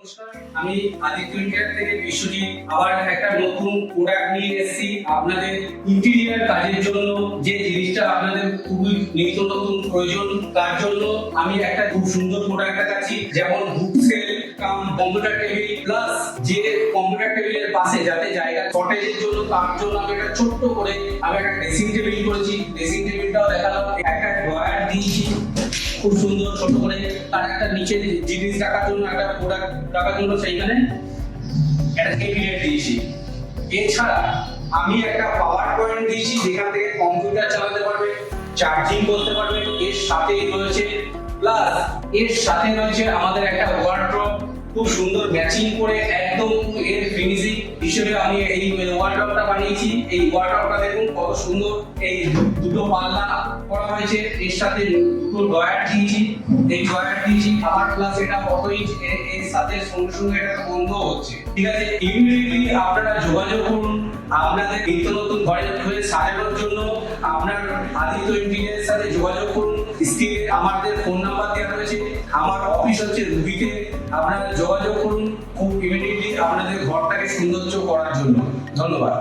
নমস্কার, আমি আদিত্য ইন্ডিয়া থেকে বিশ্বজিৎ আবার একটা নতুন প্রোডাক্ট নিয়ে এসেছি আপনাদের ইন্টেরিয়ার কাজের জন্য। যে জিনিসটা আপনাদের খুবই নিত্য নতুন প্রয়োজন, তার জন্য আমি একটা খুব সুন্দর প্রোডাক্ট দেখাচ্ছি। যেমন book shelf cum computer table, plus যে কম্পিউটার টেবিলের পাশে যাতে জায়গা শর্টেজের জন্য, তার জন্য আমি একটা ছোট্ট করে আমি একটা ড্রেসিং টেবিল করেছি। ড্রেসিং টেবিলটাও দেখালাম, একটা ড্রয়ার দিয়েছি খুব সুন্দর ছোট করে, তার একটা নিচে জিনিস রাখার জন্য, একটা প্রোডাক্ট রাখার জন্য সেইখানে একটা ক্যাবিনেট দিয়েছি। এছাড়া আমি একটা পাওয়ার পয়েন্ট দিয়েছি যেখান থেকে কম্পিউটার চালাতে পারবে, চার্জিং করতে পারবে। এর সাথেই রয়েছে আমাদের একটা ওয়ার্ড্রপ, খুব সুন্দর ম্যাচিং করে একদম এর ফিনিশিং হিসেবে আমি এই ওয়ার্ড্রপটা বানিয়েছি। এই ওয়ার্ড্রপটা দেখুন কত সুন্দর, এই দুটো পাল্লা করা হয়েছে, এর সাথে দুটো ড্রয়ার দিয়েছি। এই ড্রয়ার দিয়েছি আবার, প্লাস এটা অটো ইঞ্চ, এর সাথে সঙ্গে সঙ্গে এটা বন্ধ হচ্ছে। ঠিক আছে, ইমিডিয়েটলি আপনারা যোগাযোগ করুন আপনাদের নিত্য নতুন ঘরের সাজানোর জন্য। আপনার আদিত্য ইন্টেরিয়ারের সাথে যোগাযোগ করুন। স্ক্রিনে আমাদের ফোন নাম্বার দেওয়া রয়েছে, আমার অফিস হচ্ছে রুবিতে। আপনারা যোগাযোগ করুন খুব ইমিডিয়েটলি আপনাদের ঘরটাকে সৌন্দর্য করার জন্য। ধন্যবাদ।